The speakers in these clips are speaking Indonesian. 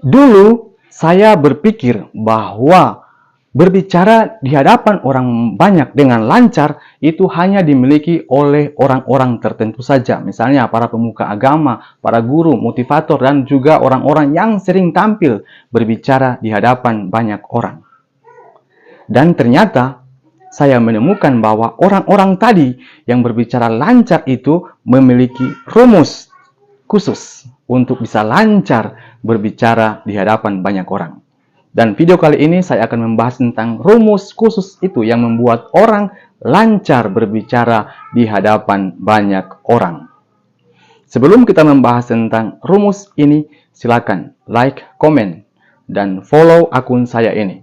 Dulu saya berpikir bahwa berbicara di hadapan orang banyak dengan lancar itu hanya dimiliki oleh orang-orang tertentu saja. Misalnya para pemuka agama, para guru, motivator, dan juga orang-orang yang sering tampil berbicara di hadapan banyak orang. Dan ternyata saya menemukan bahwa orang-orang tadi yang berbicara lancar itu memiliki rumus khusus untuk bisa lancar berbicara di hadapan banyak orang. Dan video kali ini saya akan membahas tentang rumus khusus itu yang membuat orang lancar berbicara di hadapan banyak orang. Sebelum kita membahas tentang rumus ini, silakan like, komen, dan follow akun saya ini.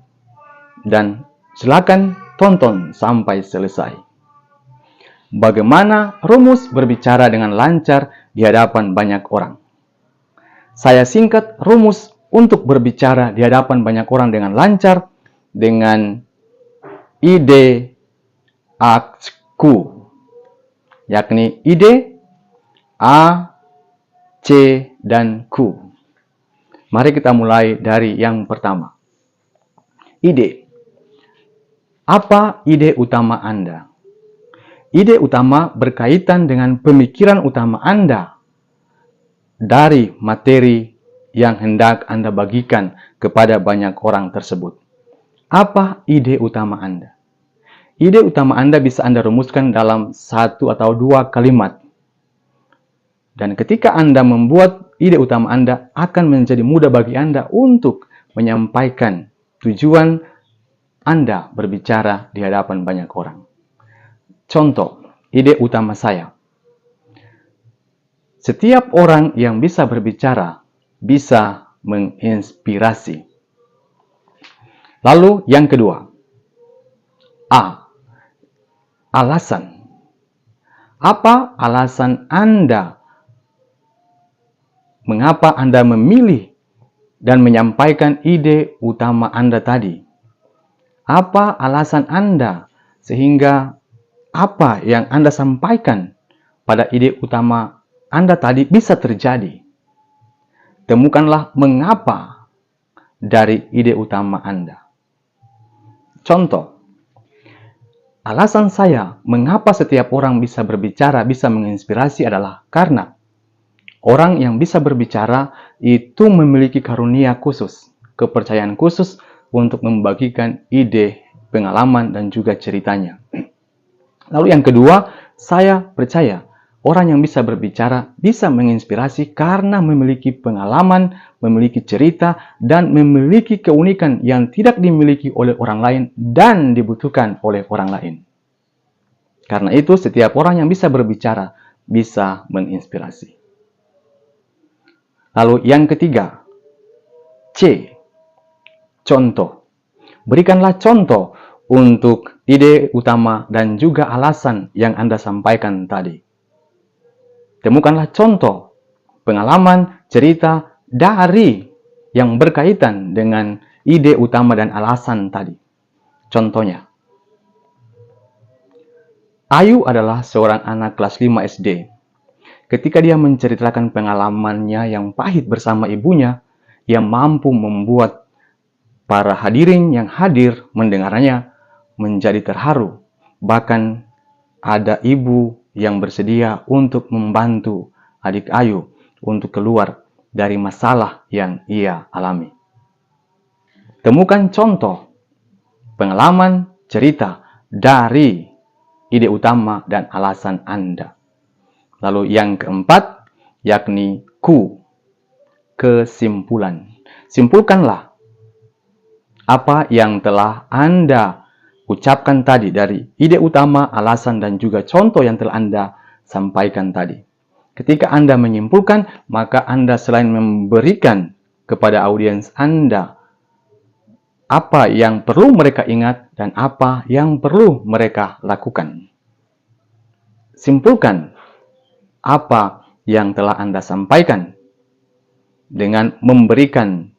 Dan silakan tonton sampai selesai. Bagaimana rumus berbicara dengan lancar di hadapan banyak orang? Saya singkat rumus untuk berbicara di hadapan banyak orang dengan lancar dengan ide aku, yakni ide A, C, dan Q. Mari kita mulai dari yang pertama. Ide. Apa ide utama Anda? Ide utama berkaitan dengan pemikiran utama Anda dari materi yang hendak Anda bagikan kepada banyak orang tersebut. Apa ide utama Anda? Ide utama Anda bisa Anda rumuskan dalam 1 atau 2 kalimat. Dan ketika Anda membuat ide utama Anda, akan menjadi mudah bagi Anda untuk menyampaikan tujuan Anda berbicara di hadapan banyak orang. Contoh, ide utama saya. Setiap orang yang bisa berbicara bisa menginspirasi. Lalu yang kedua, A. Alasan. Apa alasan Anda? Mengapa Anda memilih dan menyampaikan ide utama Anda tadi? Apa alasan Anda sehingga apa yang Anda sampaikan pada ide utama Anda tadi bisa terjadi? Temukanlah mengapa dari ide utama Anda. Contoh, alasan saya mengapa setiap orang bisa berbicara, bisa menginspirasi adalah karena orang yang bisa berbicara itu memiliki karunia khusus, kepercayaan khusus untuk membagikan ide, pengalaman, dan juga ceritanya. Lalu yang kedua, saya percaya orang yang bisa berbicara bisa menginspirasi karena memiliki pengalaman, memiliki cerita, dan memiliki keunikan yang tidak dimiliki oleh orang lain dan dibutuhkan oleh orang lain. Karena itu, setiap orang yang bisa berbicara bisa menginspirasi. Lalu yang ketiga, C. Contoh. Berikanlah contoh untuk ide utama dan juga alasan yang Anda sampaikan tadi. Temukanlah contoh, pengalaman, cerita dari yang berkaitan dengan ide utama dan alasan tadi. Contohnya, Ayu adalah seorang anak kelas 5 SD. Ketika dia menceritakan pengalamannya yang pahit bersama ibunya, ia mampu membuat para hadirin yang hadir mendengarnya menjadi terharu. Bahkan ada ibu yang bersedia untuk membantu adik Ayu untuk keluar dari masalah yang ia alami. Temukan contoh, pengalaman, cerita dari ide utama dan alasan Anda. Lalu yang keempat, yakni Q, kesimpulan. Simpulkanlah apa yang telah Anda ucapkan tadi dari ide utama, alasan, dan juga contoh yang telah Anda sampaikan tadi. Ketika Anda menyimpulkan, maka Anda selain memberikan kepada audiens Anda apa yang perlu mereka ingat dan apa yang perlu mereka lakukan. Simpulkan apa yang telah Anda sampaikan dengan memberikan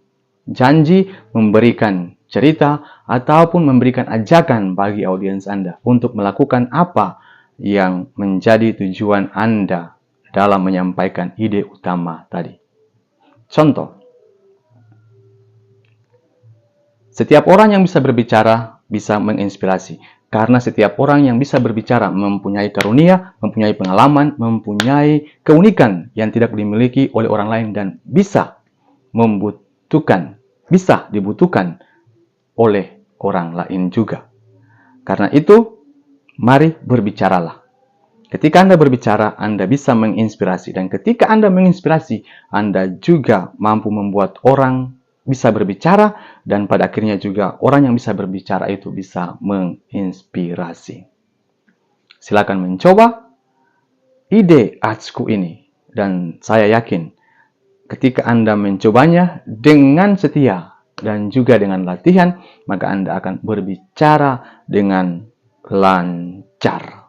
janji, memberikan cerita, ataupun memberikan ajakan bagi audiens Anda untuk melakukan apa yang menjadi tujuan Anda dalam menyampaikan ide utama tadi. Contoh, Setiap orang yang bisa berbicara bisa menginspirasi. Karena setiap orang yang bisa berbicara mempunyai karunia, mempunyai pengalaman, mempunyai keunikan yang tidak dimiliki oleh orang lain dan bisa dibutuhkan oleh orang lain juga. Karena itu, mari berbicaralah. Ketika Anda berbicara, Anda bisa menginspirasi. Dan ketika Anda menginspirasi, Anda juga mampu membuat orang bisa berbicara. Dan pada akhirnya juga orang yang bisa berbicara itu bisa menginspirasi. Silakan mencoba ide Atsku ini. Dan saya yakin ketika Anda mencobanya dengan setia dan juga dengan latihan, maka Anda akan berbicara dengan lancar.